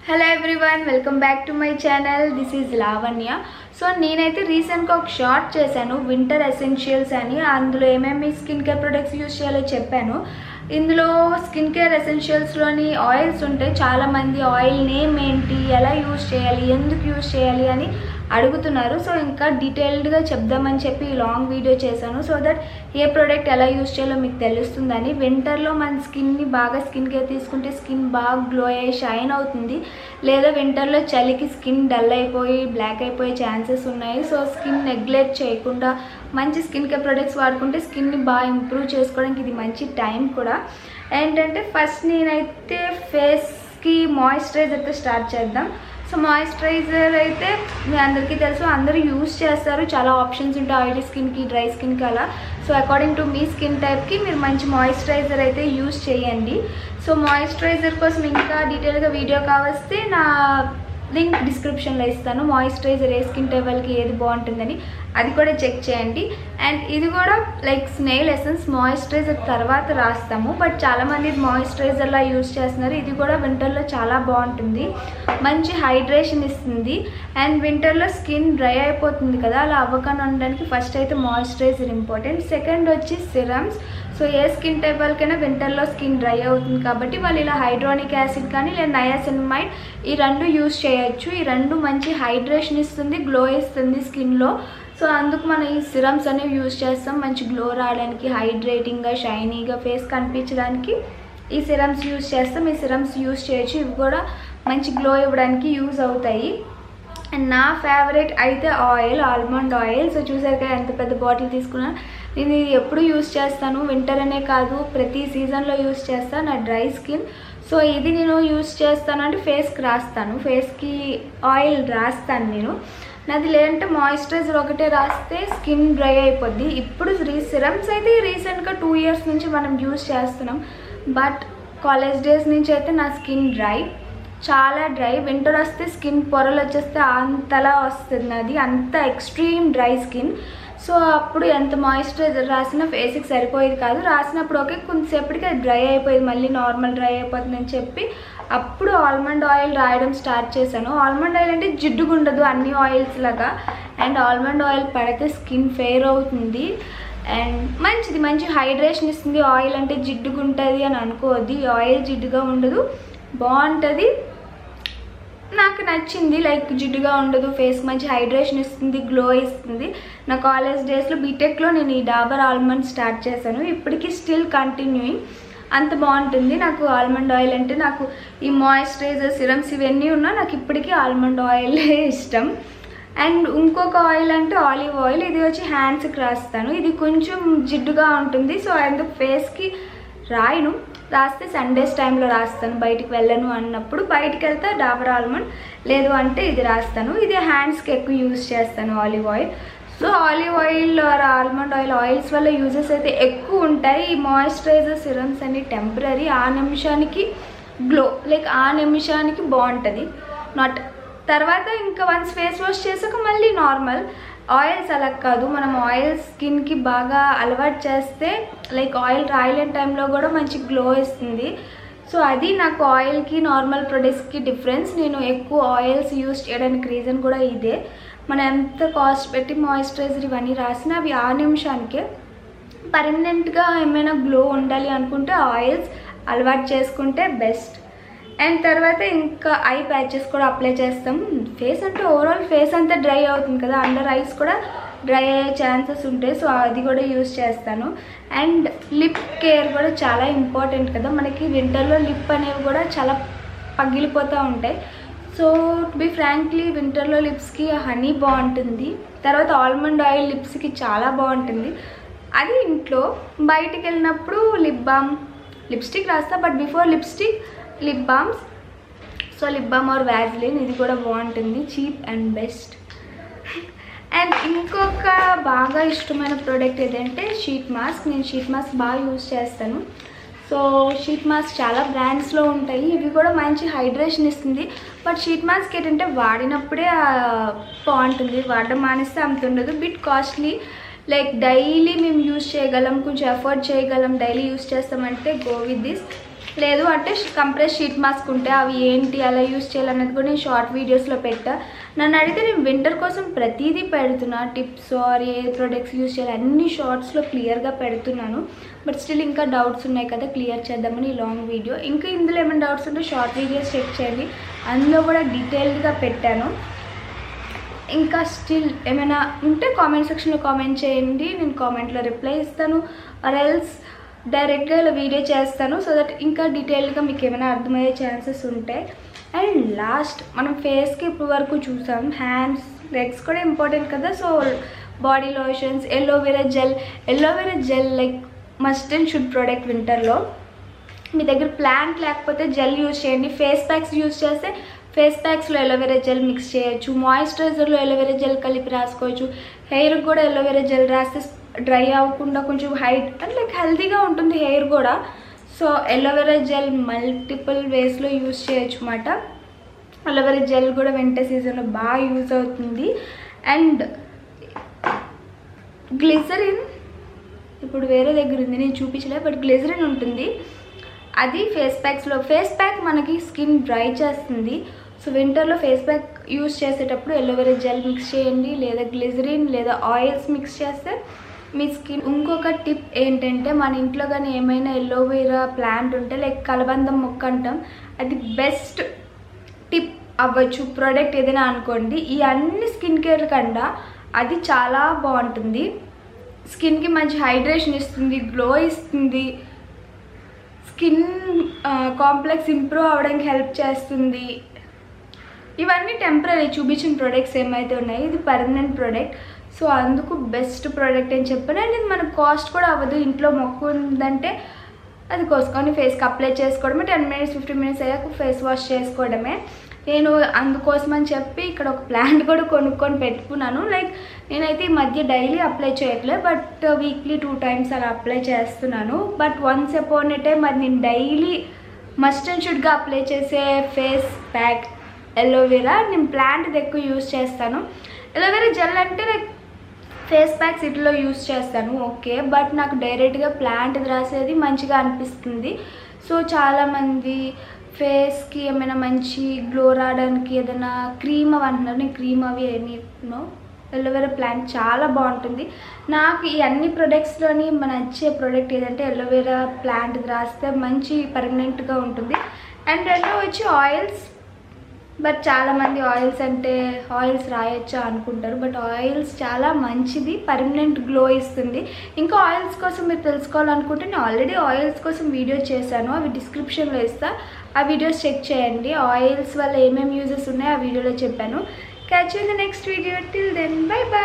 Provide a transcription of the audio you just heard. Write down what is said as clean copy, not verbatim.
Hello everyone, welcome back to my channel. This is Lavanya. So నేనైతే రీసెంట్గా ఒక short చేశాను వింటర్ ఎసెన్షియల్స్ అని. అందులో ఏమేమి స్కిన్ కేర్ ప్రొడక్ట్స్ యూజ్ చేయాలో చెప్పాను. ఇందులో స్కిన్ కేర్ ఎసెన్షియల్స్లోని ఆయిల్స్ ఉంటాయి. చాలామంది ఆయిల్ నేమ్ ఏంటి, ఎలా యూజ్ చేయాలి, ఎందుకు యూజ్ చేయాలి అని అడుగుతున్నారు. సో ఇంకా డీటెయిల్డ్గా చెప్దామని చెప్పి ఈ లాంగ్ వీడియో చేశాను. సో దట్ ఏ ప్రోడక్ట్ ఎలా యూజ్ చేయాలో మీకు తెలుస్తుందని. వింటర్లో మన స్కిన్ని బాగా స్కిన్ కేర్ తీసుకుంటే స్కిన్ బాగా గ్లో అయ్యి షైన్ అవుతుంది. లేదా వింటర్లో చలికి స్కిన్ డల్ అయిపోయి బ్లాక్ అయిపోయే ఛాన్సెస్ ఉన్నాయి. సో స్కిన్ నెగ్లెక్ట్ చేయకుండా మంచి స్కిన్ కేర్ ప్రొడక్ట్స్ వాడుకుంటే స్కిన్ని బాగా ఇంప్రూవ్ చేసుకోవడానికి ఇది మంచి టైం కూడా. ఏంటంటే ఫస్ట్ నేనైతే ఫేస్కి మాయిశ్చరైజర్తో స్టార్ట్ చేద్దాం. సో మాయిశ్చరైజర్ అయితే మీ అందరికీ తెలుసు, అందరూ యూజ్ చేస్తారు. చాలా ఆప్షన్స్ ఉంటాయి ఆయిలీ స్కిన్కి, డ్రై స్కిన్కి అలా. సో అకార్డింగ్ టు మీ స్కిన్ టైప్కి మీరు మంచి మాయిశ్చరైజర్ అయితే యూజ్ చేయండి. సో మాయిశ్చరైజర్ కోసం ఇంకా డీటెయిల్గా వీడియో కావస్తే నా లింక్ డిస్క్రిప్షన్లో ఇస్తాను. మాయిశ్చరైజర్ ఏ స్కిన్ టైప్ వాళ్ళకి ఏది బాగుంటుందని అది కూడా చెక్ చేయండి. అండ్ ఇది కూడా లైక్ స్నేల్ ఎసెన్స్ మాయిశ్చరైజర్ తర్వాత రాస్తాము, బట్ చాలామంది మాయిశ్చరైజర్లా యూజ్ చేస్తున్నారు. ఇది కూడా వింటర్లో చాలా బాగుంటుంది, మంచి హైడ్రేషన్ ఇస్తుంది. అండ్ వింటర్లో స్కిన్ డ్రై అయిపోతుంది కదా, అలా అవ్వకుండా ఉండడానికి ఫస్ట్ అయితే మాయిశ్చరైజర్ ఇంపార్టెంట్. సెకండ్ వచ్చి సిరమ్స్. సో ఏ స్కిన్ టైప్ వాళ్ళకైనా వింటర్లో స్కిన్ డ్రై అవుతుంది కాబట్టి వాళ్ళు ఇలా హైడ్రానిక్ యాసిడ్ కానీ లేదా నయాసినమైడ్ ఈ రెండు యూజ్ చేయొచ్చు. ఈ రెండు మంచి హైడ్రేషన్ ఇస్తుంది, గ్లో ఇస్తుంది స్కిన్లో. సో అందుకు మనం ఈ సిరమ్స్ అనేవి యూజ్ చేస్తాం మంచి గ్లో రావడానికి, హైడ్రేటింగ్గా షైనీగా ఫేస్ కనిపించడానికి ఈ సిరమ్స్ యూజ్ చేస్తాం. ఈ సిరమ్స్ యూజ్ చేయొచ్చు, ఇవి కూడా మంచి గ్లో ఇవ్వడానికి యూజ్ అవుతాయి. అండ్ నా ఫేవరెట్ అయితే ఆయిల్, ఆల్మండ్ ఆయిల్. సో చూసారు కదా ఎంత పెద్ద బాటిల్ తీసుకున్నాను. నేను ఇది ఎప్పుడు యూజ్ చేస్తాను, వింటర్ అనే కాదు ప్రతి సీజన్లో యూజ్ చేస్తాను నా డ్రై స్కిన్. సో ఇది నేను యూజ్ చేస్తాను అంటే ఫేస్కి రాస్తాను, ఫేస్కి ఆయిల్ రాస్తాను నేను. నాది లేదంటే మాయిశ్చరైజర్ ఒకటే రాస్తే స్కిన్ డ్రై అయిపోద్ది. ఇప్పుడు సిరమ్స్ అయితే రీసెంట్గా 2 years నుంచి మనం యూజ్ చేస్తున్నాం, బట్ కాలేజ్ డేస్ నుంచి అయితే నా స్కిన్ డ్రై, చాలా డ్రై. వింటర్ వస్తే స్కిన్ పొరలు వచ్చేస్తే అంతలా వస్తుంది, అది అంత ఎక్స్ట్రీమ్ డ్రై స్కిన్. సో అప్పుడు ఎంత మాయిశ్చరైజర్ రాసినా ఫేస్కి సరిపోయేది కాదు. రాసినప్పుడు ఓకే, కొంతసేపటికి అది డ్రై అయిపోయేది, మళ్ళీ నార్మల్ డ్రై అయిపోతుందని చెప్పి అప్పుడు ఆల్మండ్ ఆయిల్ రాయడం స్టార్ట్ చేశాను. ఆల్మండ్ ఆయిల్ అంటే జిడ్డుగా ఉండదు అన్ని ఆయిల్స్ లాగా. అండ్ ఆల్మండ్ ఆయిల్ పడితే స్కిన్ ఫెయిర్ అవుతుంది అండ్ మంచిది, మంచి హైడ్రేషన్ ఇస్తుంది. ఆయిల్ అంటే జిడ్డుగా ఉంటుంది అని అనుకోవద్దు, ఈ ఆయిల్ జిడ్డుగా ఉండదు, బాగుంటుంది. నాకు నచ్చింది, లైక్ జిడ్డుగా ఉండదు, ఫేస్ మంచి హైడ్రేషన్ ఇస్తుంది, గ్లో ఇస్తుంది. నా కాలేజ్ డేస్లో బీటెక్లో నేను ఈ డాబర్ ఆల్మండ్ స్టార్ట్ చేశాను, ఇప్పటికీ స్టిల్ కంటిన్యూయింగ్. అంత బాగుంటుంది నాకు ఆల్మండ్ ఆయిల్ అంటే. నాకు ఈ మాయిశ్చరైజర్, సిరమ్స్ ఇవన్నీ ఉన్నా నాకు ఇప్పటికీ ఆల్మండ్ ఆయిలే ఇష్టం. అండ్ ఇంకొక ఆయిల్ అంటే ఆలివ్ ఆయిల్. ఇది వచ్చి హ్యాండ్స్కి రాస్తాను, ఇది కొంచెం జిడ్డుగా ఉంటుంది. సో అందుకు ఫేస్కి రాయను, రాస్తే సండేస్ టైంలో రాస్తాను, బయటికి వెళ్ళను అన్నప్పుడు. బయటికి వెళ్తే డాబర్ ఆల్మండ్, లేదు అంటే ఇది రాస్తాను. ఇది హ్యాండ్స్కి ఎక్కువ యూజ్ చేస్తాను olive oil. So olive oil are almond oil oils వల్ల యూజెస్ అయితే ఎక్కువ ఉంటాయి. ఈ మాయిశ్చరైజర్, సిరమ్స్ అన్ని టెంపరీ, ఆ నిమిషానికి గ్లో, లైక్ ఆ నిమిషానికి బాగుంటుంది, నాట్ తర్వాత ఇంకా వన్స్ ఫేస్ వాష్ చేసాక మళ్ళీ నార్మల్. ఆయిల్స్ అలా కాదు, మనం ఆయిల్ స్కిన్కి బాగా అలవాటు చేస్తే లైక్ ఆయిల్ రాయలేని టైంలో కూడా మంచి గ్లో ఇస్తుంది. సో అది నాకు ఆయిల్కి నార్మల్ ప్రొడక్ట్స్కి డిఫరెన్స్. నేను ఎక్కువ ఆయిల్స్ యూజ్ చేయడానికి రీజన్ కూడా ఇదే. మనం ఎంత కాస్ట్ పెట్టి మాయిశ్చరైజర్ ఇవన్నీ రాసినా అవి ఆ నిమిషానికే. పర్మనెంట్గా ఏమైనా గ్లో ఉండాలి అనుకుంటే ఆయిల్స్ అలవాటు చేసుకుంటే బెస్ట్. అండ్ తర్వాత ఇంకా ఐ ప్యాచెస్ కూడా అప్లై చేస్తాం. ఫేస్ అంటే ఓవరాల్ ఫేస్ అంతా డ్రై అవుతుంది కదా, అండర్ ఐస్ కూడా డ్రై అయ్యే ఛాన్సెస్ ఉంటాయి. సో అది కూడా యూజ్ చేస్తాను. అండ్ లిప్ కేర్ కూడా చాలా ఇంపార్టెంట్ కదా మనకి. వింటర్లో లిప్ అనేవి కూడా చాలా పగిలిపోతూ ఉంటాయి. సో టు బి ఫ్రాంక్లీ వింటర్లో లిప్స్కి హనీ బాగుంటుంది, తర్వాత ఆల్మండ్ ఆయిల్ లిప్స్కి చాలా బాగుంటుంది. అది ఇంట్లో. బయటికి వెళ్ళినప్పుడు లిప్ బామ్, లిప్స్టిక్ రాస్తా, but before lipstick lip balms. So lip balm or Vaseline, ఇది కూడా బాగుంటుంది, చీప్ అండ్ బెస్ట్. అండ్ ఇంకొక బాగా ఇష్టమైన ప్రోడక్ట్ ఏదంటే షీట్ మాస్క్. నేను షీట్ మాస్క్ బాగా యూజ్ చేస్తాను. సో షీట్ మాస్క్ చాలా బ్రాండ్స్లో ఉంటాయి, ఇవి కూడా మంచి హైడ్రేషన్ ఇస్తుంది. బట్ షీట్ మాస్క్ ఏంటంటే వాడినప్పుడే బాగుంటుంది, వాడడం మానేస్తే అంత ఉండదు, బిట్ కాస్ట్లీ. లైక్ డైలీ మేము యూజ్ చేయగలం, కొంచెం ఎఫర్ట్ చేయగలం, డైలీ యూజ్ చేస్తామంటే గో విత్ దిస్. లేదు అంటే కంప్రెస్ షీట్ మాస్క్ ఉంటే అవి ఏంటి అలా యూస్ చేయాలనేది కూడా నేను షార్ట్ వీడియోస్లో పెట్టా. నన్ను అడిగితే నేను వింటర్ కోసం ప్రతిదీ పెడుతున్నా, టిప్స్ ఆర్ ఏ ప్రొడక్ట్స్ యూస్ చేయాలి అన్ని షార్ట్స్లో క్లియర్గా పెడుతున్నాను. బట్ స్టిల్ ఇంకా డౌట్స్ ఉన్నాయి కదా, క్లియర్ చేద్దామని ఈ లాంగ్ వీడియో. ఇంకా ఇందులో ఏమైనా డౌట్స్ ఉంటే షార్ట్ వీడియోస్ చెక్ చేయండి, అందులో కూడా డీటెయిల్డ్గా పెట్టాను. ఇంకా స్టిల్ ఏమైనా ఉంటే కామెంట్ సెక్షన్లో కామెంట్ చేయండి, నేను కామెంట్లో రిప్లై ఇస్తాను. ఆర్ ఎల్స్ డైరెక్ట్గా ఇలా వీడియో చేస్తాను, సో దట్ ఇంకా డీటెయిల్గా మీకు ఏమైనా అర్థమయ్యే ఛాన్సెస్ ఉంటాయి. అండ్ లాస్ట్ మనం ఫేస్కి ఇప్పుడు వరకు చూసాం, హ్యాండ్స్ లెగ్స్ కూడా ఇంపార్టెంట్ కదా. So body lotions, aloe vera gel like must and should product వింటర్లో. మీ దగ్గర ప్లాంట్ లేకపోతే జెల్ యూజ్ చేయండి. ఫేస్ ప్యాక్స్ యూజ్ చేస్తే ఫేస్ ప్యాక్స్లో ఎలోవెరా జెల్ మిక్స్ చేయొచ్చు, మాయిశ్చరైజర్లో ఎలోవెరా జెల్ కలిపి రాసుకోవచ్చు. హెయిర్కి కూడా ఎలోవెరా జెల్ రాస్తే డ్రై అవ్వకుండా కొంచెం హైట్ అంటే లైక్ హెల్తీగా ఉంటుంది హెయిర్ కూడా. సో ఎలోవెరా జెల్ మల్టిపుల్ వేస్లో యూజ్ చేయొచ్చు అన్నమాట. ఎలోవెరా జెల్ కూడా వింటర్ సీజన్లో బాగా యూజ్ అవుతుంది. అండ్ గ్లిజరిన్ ఇప్పుడు వేరే దగ్గర ఉంది, నేను చూపించలేదు, బట్ గ్లిజరిన్ ఉంటుంది, అది ఫేస్ ప్యాక్స్లో. ఫేస్ ప్యాక్ మనకి స్కిన్ డ్రై చేస్తుంది. సో వింటర్లో ఫేస్ ప్యాక్ యూజ్ చేసేటప్పుడు ఎలోవెరా జెల్ మిక్స్ చేయండి, లేదా గ్లిజరిన్ లేదా ఆయిల్స్ మిక్స్ చేస్తే మీ స్కిన్. ఇంకొక టిప్ ఏంటంటే, మన ఇంట్లో కానీ ఏమైనా ఎలోవెరా ప్లాంట్ ఉంటే లైక్ కలబందం మొక్క అంటాం, అది బెస్ట్ టిప్ అవ్వచ్చు ప్రోడక్ట్ ఏదైనా అనుకోండి. ఈ అన్ని స్కిన్ కేర్ కన్నా అది చాలా బాగుంటుంది. స్కిన్కి మంచి హైడ్రేషన్ ఇస్తుంది, గ్లో ఇస్తుంది, స్కిన్ కాంప్లెక్స్ ఇంప్రూవ్ అవ్వడానికి హెల్ప్ చేస్తుంది. ఇవన్నీ టెంపరీ చూపించిన ప్రోడక్ట్స్ ఏమైతే ఉన్నాయో ఇది పర్మనెంట్ ప్రోడక్ట్. సో అందుకు బెస్ట్ ప్రోడక్ట్ అని చెప్పాను. అండ్ ఇది మనకు కాస్ట్ కూడా అవ్వదు. ఇంట్లో మొక్క ఉందంటే అది కోసుకొని ఫేస్కి అప్లై చేసుకోవడమే, 10 minutes 15 minutes అయ్యాక ఫేస్ వాష్ చేసుకోవడమే. నేను అందుకోసమని చెప్పి ఇక్కడ ఒక ప్లాంట్ కూడా కొనుక్కొని పెట్టుకున్నాను. లైక్ నేనైతే ఈ మధ్య డైలీ అప్లై చేయట్లేదు, బట్ వీక్లీ 2 times అలా అప్లై చేస్తున్నాను. But once upon a time అది నేను డైలీ మస్ట్ అండ్ షుడ్గా అప్లై చేసే ఫేస్ ప్యాక్ ఎలోవెరా. నేను ప్లాంట్ ఎక్కువ యూజ్ చేస్తాను. ఎలోవెరా జెల్ అంటే లైక్ ఫేస్ ప్యాక్స్ ఇట్లో యూజ్ చేస్తాను ఓకే, బట్ నాకు డైరెక్ట్గా ప్లాంట్ రాసేది మంచిగా అనిపిస్తుంది. సో చాలామంది ఫేస్కి ఏమైనా మంచి గ్లో రావడానికి ఏదైనా క్రీమ్ అవి అంటున్నారు, నేను క్రీమ్ అవి ఏమో ఎలోవెరా ప్లాంట్ చాలా బాగుంటుంది. నాకు ఈ అన్ని ప్రొడక్ట్స్లోని నచ్చే ప్రోడక్ట్ ఏదంటే ఎలోవెరా ప్లాంట్ రాస్తే మంచి పర్మనెంట్గా ఉంటుంది. అండ్ రెండో వచ్చి ఆయిల్స్. బట్ చాలామంది ఆయిల్స్ అంటే ఆయిల్స్ రాయొచ్చా అనుకుంటారు, బట్ ఆయిల్స్ చాలా మంచిది, పర్మనెంట్ గ్లో ఇస్తుంది. ఇంకా ఆయిల్స్ కోసం మీరు తెలుసుకోవాలనుకుంటే నేను ఆల్రెడీ ఆయిల్స్ కోసం వీడియో చేశాను, అవి డిస్క్రిప్షన్లో ఇస్తాను, ఆ వీడియోస్ చెక్ చేయండి. ఆయిల్స్ వల్ల ఏమేమి యూజెస్ ఉన్నాయో ఆ వీడియోలో చెప్పాను. Catch you in the next video. Till then bye by.